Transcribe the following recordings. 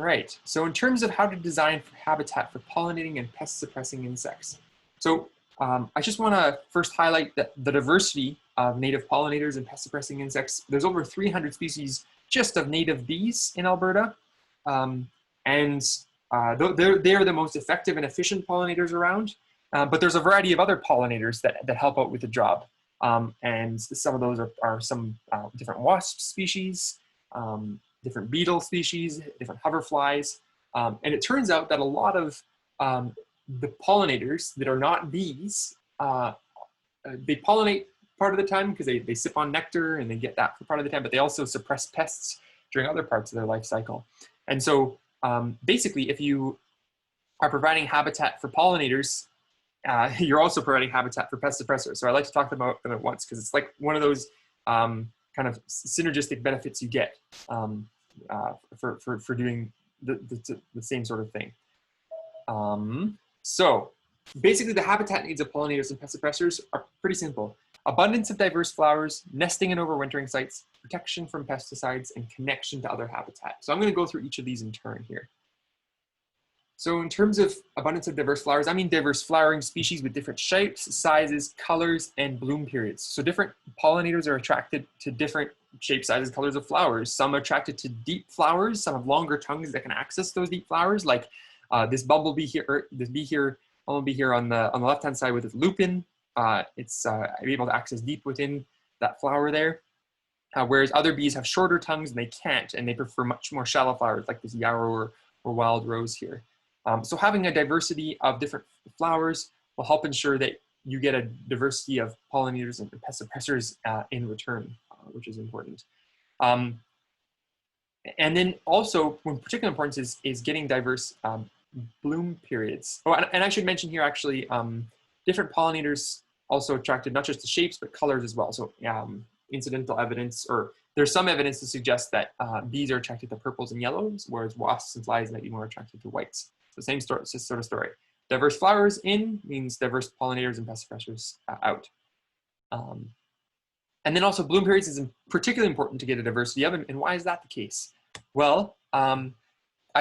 right, so in terms of how to design for habitat for pollinating and pest-suppressing insects. So I just want to first highlight that the diversity of native pollinators and pest-suppressing insects. There's over 300 species just of native bees in Alberta. They are the most effective and efficient pollinators around. But there's a variety of other pollinators that help out with the job. And some of those are some different wasp species, different beetle species, different hoverflies. And it turns out that a lot of the pollinators that are not bees, they pollinate part of the time because they sip on nectar and they get that for part of the time, but they also suppress pests during other parts of their life cycle. And so basically, if you are providing habitat for pollinators, you're also providing habitat for pest suppressors. So I like to talk about them at once because it's like one of those kind of synergistic benefits you get for doing the same sort of thing. So basically the habitat needs of pollinators and pest suppressors are pretty simple. Abundance of diverse flowers, nesting and overwintering sites, protection from pesticides, and connection to other habitat. So I'm going to go through each of these in turn here. So in terms of abundance of diverse flowers, I mean diverse flowering species with different shapes, sizes, colors, and bloom periods. So different pollinators are attracted to different shapes, sizes, colors of flowers. Some are attracted to deep flowers. Some have longer tongues that can access those deep flowers, like this bumblebee here, bumblebee here on the left-hand side with its lupin. It's able to access deep within that flower there. Whereas other bees have shorter tongues and they can't, and they prefer much more shallow flowers like this yarrow or wild rose here. So having a diversity of different flowers will help ensure that you get a diversity of pollinators and pest suppressors in return, which is important. And then also, one particular importance is getting diverse bloom periods. Oh, and I should mention here actually, different pollinators also attracted not just to shapes, but colors as well. So incidental evidence, or there's some evidence to suggest that bees are attracted to purples and yellows, whereas wasps and flies might be more attracted to whites. So same sort of story. Diverse flowers in means diverse pollinators and pest suppressors out. And then also bloom periods is particularly important to get a diversity of, and why is that the case? Well, I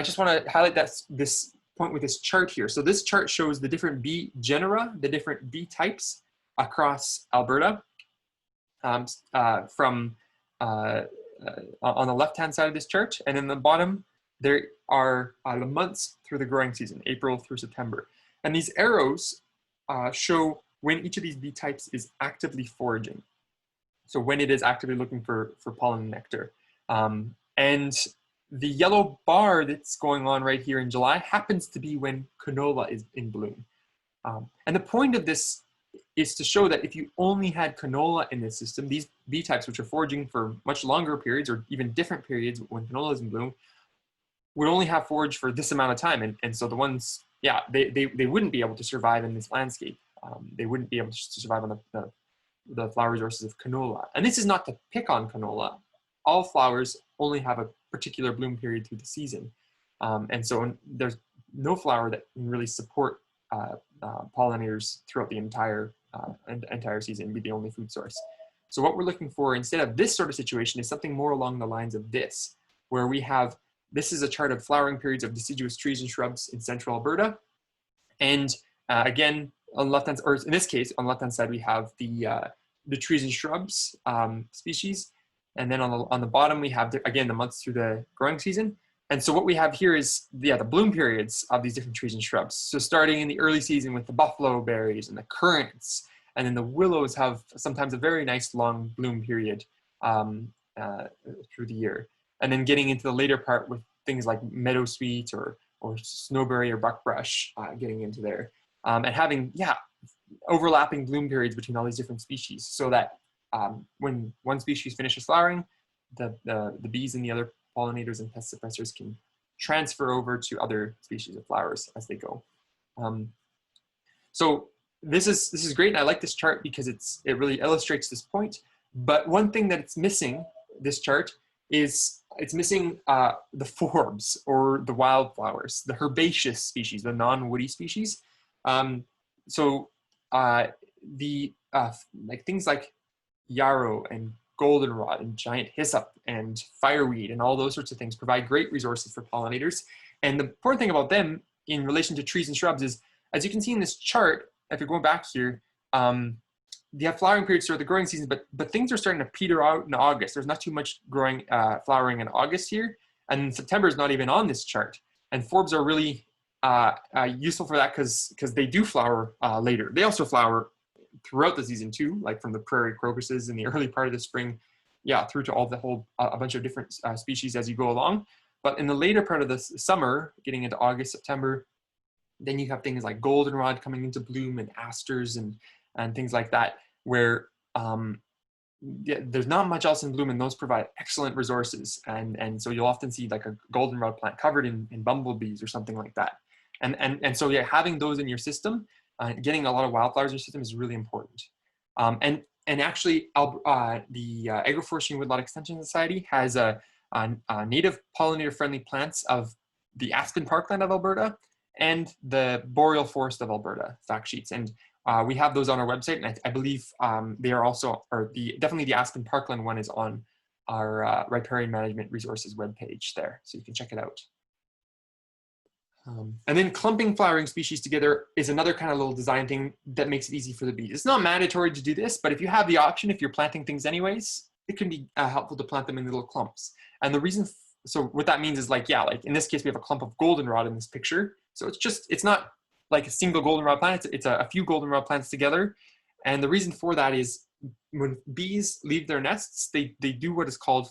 just want to highlight this point with this chart here. So this chart shows the different bee genera, the different bee types across Alberta. On the left-hand side of this chart, and in the bottom, there are the months through the growing season, April through September. And these arrows show when each of these bee types is actively foraging. So when it is actively looking for pollen and nectar. And the yellow bar that's going on right here in July happens to be when canola is in bloom. And the point of this is to show that if you only had canola in this system, these bee types, which are foraging for much longer periods or even different periods when canola is in bloom, would only have forage for this amount of time. And so the ones, yeah, they wouldn't be able to survive in this landscape. They wouldn't be able to survive on the flower resources of canola. And this is not to pick on canola. All flowers only have a particular bloom period through the season. And so there's no flower that can really support pollinators throughout the entire season and be the only food source. So what we're looking for instead of this sort of situation is something more along the lines of this, where we have, this is a chart of flowering periods of deciduous trees and shrubs in central Alberta. And again, on the left-hand, or in this case, on the left-hand side, we have the trees and shrubs species. And then on the bottom, we have, again, the months through the growing season. And so what we have here is the bloom periods of these different trees and shrubs. So starting in the early season with the buffalo berries and the currants, and then the willows have sometimes a very nice long bloom period through the year. And then getting into the later part with things like meadowsweet or snowberry or buckbrush getting into there. And having, overlapping bloom periods between all these different species so that when one species finishes flowering, the bees and the other pollinators and pest suppressors can transfer over to other species of flowers as they go. So this is great, and I like this chart because it really illustrates this point. But one thing that it's missing, this chart, is it's missing the forbs, or the wildflowers, the herbaceous species, the non-woody species. Like things like yarrow and goldenrod and giant hyssop and fireweed and all those sorts of things provide great resources for pollinators. And the important thing about them in relation to trees and shrubs is, as you can see in this chart, if you're going back here, they have flowering periods throughout the growing season, but things are starting to peter out in August. There's not too much flowering in August here, and September is not even on this chart. And forbs are really useful for that because they do flower later. They also flower throughout the season too, like from the prairie crocuses in the early part of the spring, yeah, through to a bunch of different species as you go along. But in the later part of the summer, getting into August, September, then you have things like goldenrod coming into bloom and asters and things like that, where there's not much else in bloom, and those provide excellent resources. And so you'll often see like a goldenrod plant covered in bumblebees or something like that. And so yeah, having those in your system, getting a lot of wildflowers in your system is really important. And actually, the Agroforestry and Woodlot Extension Society has a native pollinator-friendly plants of the aspen parkland of Alberta and the boreal forest of Alberta fact sheets. And we have those on our website, and I believe they are also, or definitely the aspen parkland one is on our riparian management resources webpage there, so you can check it out. And then clumping flowering species together is another kind of little design thing that makes it easy for the bees. It's not mandatory to do this, but if you have the option, if you're planting things anyways, it can be helpful to plant them in little clumps. And the reason, so what that means is like, yeah, like in this case, we have a clump of goldenrod in this picture. So it's not like a single goldenrod plant, it's a few goldenrod plants together. And the reason for that is when bees leave their nests, they do what is called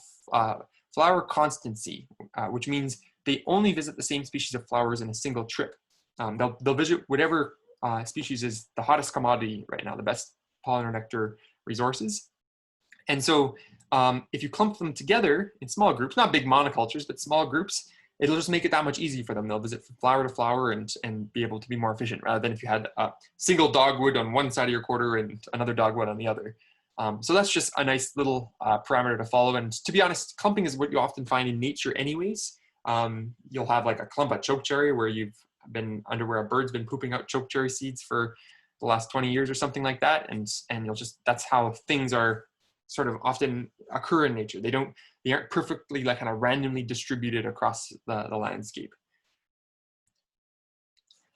flower constancy, which means they only visit the same species of flowers in a single trip. They'll visit whatever species is the hottest commodity right now, the best pollen or nectar resources. And so if you clump them together in small groups, not big monocultures, but small groups, it'll just make it that much easier for them. They'll visit from flower to flower and be able to be more efficient, rather than if you had a single dogwood on one side of your quarter and another dogwood on the other. So that's just a nice little parameter to follow. And to be honest, clumping is what you often find in nature anyways. You'll have like a clump of chokecherry where you've been under where a bird's been pooping out chokecherry seeds for the last 20 years or something like that. And you'll just, that's how things are sort of often occur in nature. They aren't perfectly like kind of randomly distributed across the landscape.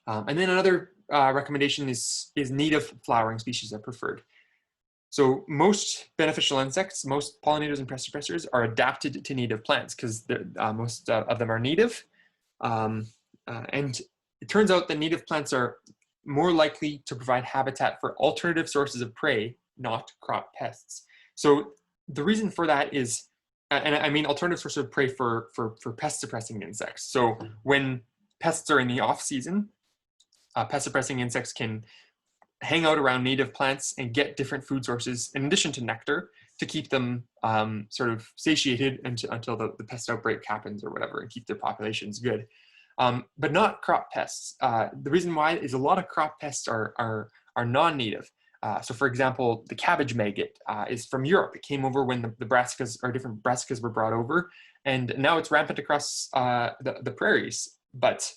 And then another recommendation is native flowering species are preferred. So most beneficial insects, most pollinators and pest suppressors are adapted to native plants because most of them are native. And it turns out that native plants are more likely to provide habitat for alternative sources of prey, not crop pests. So the reason for that is, and I mean alternative sources of prey for pest suppressing insects. So when pests are in the off season, pest suppressing insects can hang out around native plants and get different food sources in addition to nectar to keep them sort of satiated until the pest outbreak happens or whatever, and keep their populations good. But not crop pests. The reason why is a lot of crop pests are non-native. So for example, the cabbage maggot is from Europe. It came over when the brassicas or different brassicas were brought over, and now it's rampant across the prairies. But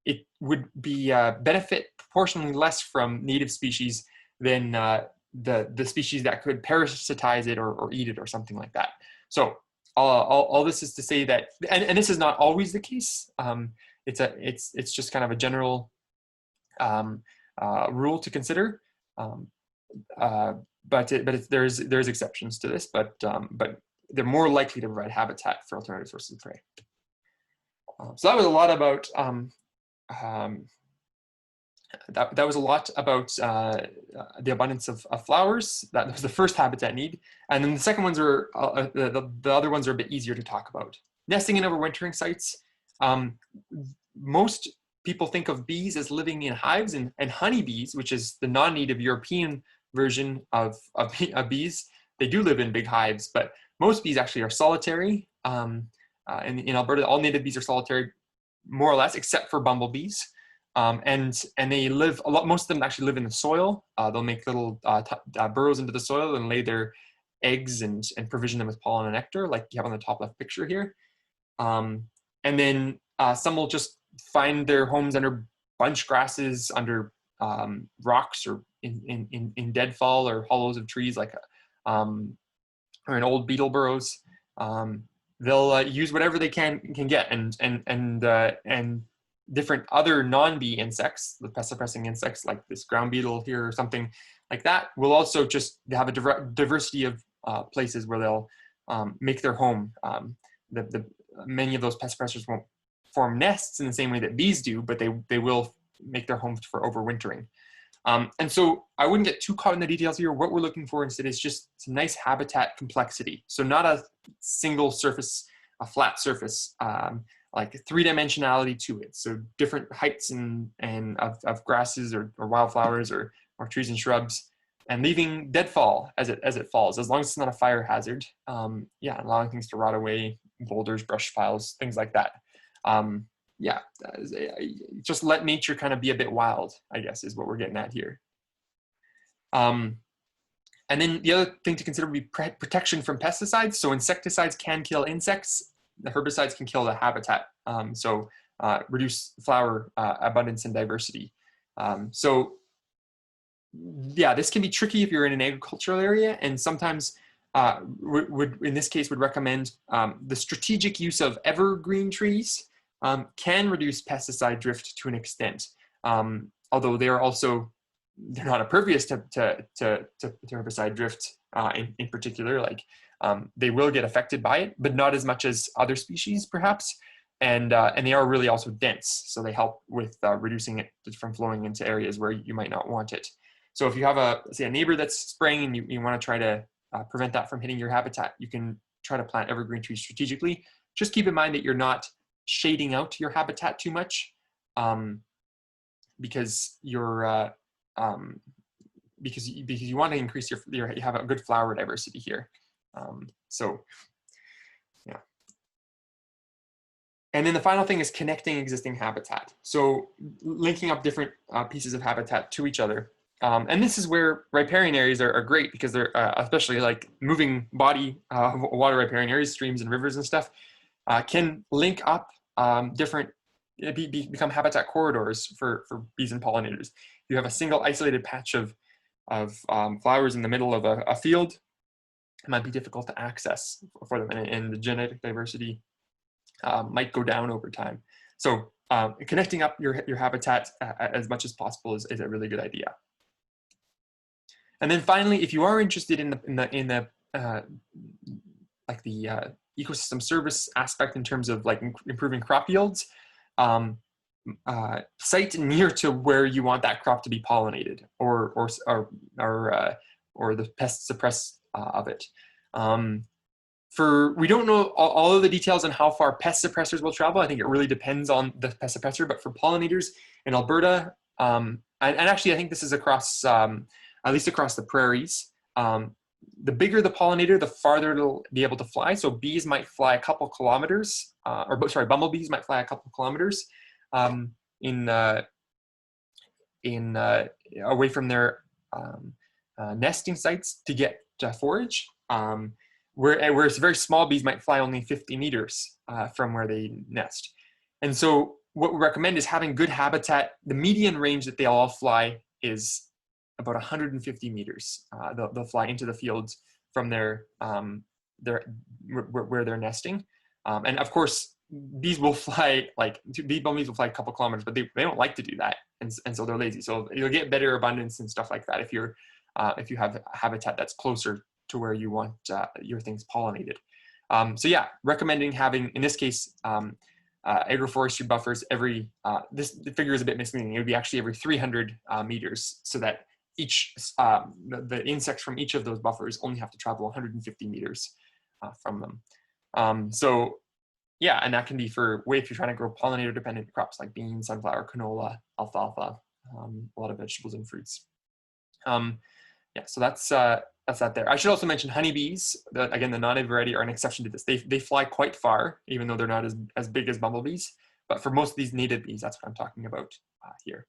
it would be benefit proportionally less from native species than the species that could parasitize it or eat it or something like that. So all this is to say that, and this is not always the case. It's just kind of a general rule to consider. There's exceptions to this, but they're more likely to provide habitat for alternative sources of prey. So that was a lot about that was a lot about the abundance of flowers. That was the first habitat need, and then the second ones are the other ones are a bit easier to talk about. Nesting and overwintering sites. Most people think of bees as living in hives, and honeybees, which is the non-native European version of bees, they do live in big hives, but most bees actually are solitary. In Alberta, all native bees are solitary, more or less, except for bumblebees. And they live a lot. Most of them actually live in the soil. They'll make little burrows into the soil and lay their eggs and provision them with pollen and nectar, like you have on the top left picture here. And then some will just find their homes under bunch grasses, under rocks, or in deadfall or hollows of trees, like or in old beetle burrows. They'll use whatever they can get, and different other non-bee insects, the pest suppressing insects like this ground beetle here or something like that, will also just have a diversity of places where they'll make their home. Many of those pest suppressors won't form nests in the same way that bees do, but they will make their homes for overwintering. And so I wouldn't get too caught in the details here. What we're looking for instead is just some nice habitat complexity. So not a single surface, a flat surface, like three-dimensionality to it. So different heights and of grasses or wildflowers or trees and shrubs, and leaving deadfall as it falls, as long as it's not a fire hazard. Yeah, allowing things to rot away, boulders, brush piles, things like that. Yeah, just let nature kind of be a bit wild, I guess, is what we're getting at here. And then the other thing to consider would be protection from pesticides. So insecticides can kill insects. The herbicides can kill the habitat. Reduce flower abundance and diversity. So yeah, this can be tricky if you're in an agricultural area, and sometimes in this case would recommend the strategic use of evergreen trees. Can reduce pesticide drift to an extent, although they're not impervious to herbicide drift in particular. Like they will get affected by it, but not as much as other species, perhaps. And they are really also dense, so they help with reducing it from flowing into areas where you might not want it. So if you have say a neighbor that's spraying and you want to try to prevent that from hitting your habitat, you can try to plant evergreen trees strategically. Just keep in mind that you're not shading out your habitat too much, because you're because you want to increase you have a good flower diversity here. So yeah. And then the final thing is connecting existing habitat. So linking up different pieces of habitat to each other. And this is where riparian areas are great, because they're especially like moving body water riparian areas, streams and rivers and stuff, can link up become habitat corridors for bees and pollinators. You have a single isolated patch of flowers in the middle of a field. It might be difficult to access for them, and the genetic diversity might go down over time. So connecting up your habitat as much as possible is a really good idea. And then finally, if you are interested in the ecosystem service aspect in terms of like improving crop yields, site near to where you want that crop to be pollinated, or the pest suppress of it. We don't know all of the details on how far pest suppressors will travel. I think it really depends on the pest suppressor, but for pollinators in Alberta, and actually I think this is across, at least across the prairies, the bigger the pollinator, the farther it'll be able to fly. So bees might fly a couple kilometers, bumblebees might fly a couple kilometers away from their nesting sites to get forage. Whereas very small bees might fly only 50 meters from where they nest. And so what we recommend is having good habitat. The median range that they all fly is about 150 meters. They'll fly into the fields from where they're nesting. And of course, bees will fly, bumblebees will fly a couple kilometers, but they don't like to do that. And so they're lazy. So you'll get better abundance and stuff like that if you have a habitat that's closer to where you want your things pollinated. So yeah, recommending having, in this case, agroforestry buffers every, the figure is a bit misleading. It would be actually every 300 meters, so that the insects from each of those buffers only have to travel 150 meters from them. So yeah, and that can be if you're trying to grow pollinator dependent crops like beans, sunflower, canola, alfalfa, a lot of vegetables and fruits. Yeah, so that's that there. I should also mention honeybees. Again, the non-native variety are an exception to this. They fly quite far, even though they're not as big as bumblebees. But for most of these native bees, that's what I'm talking about here.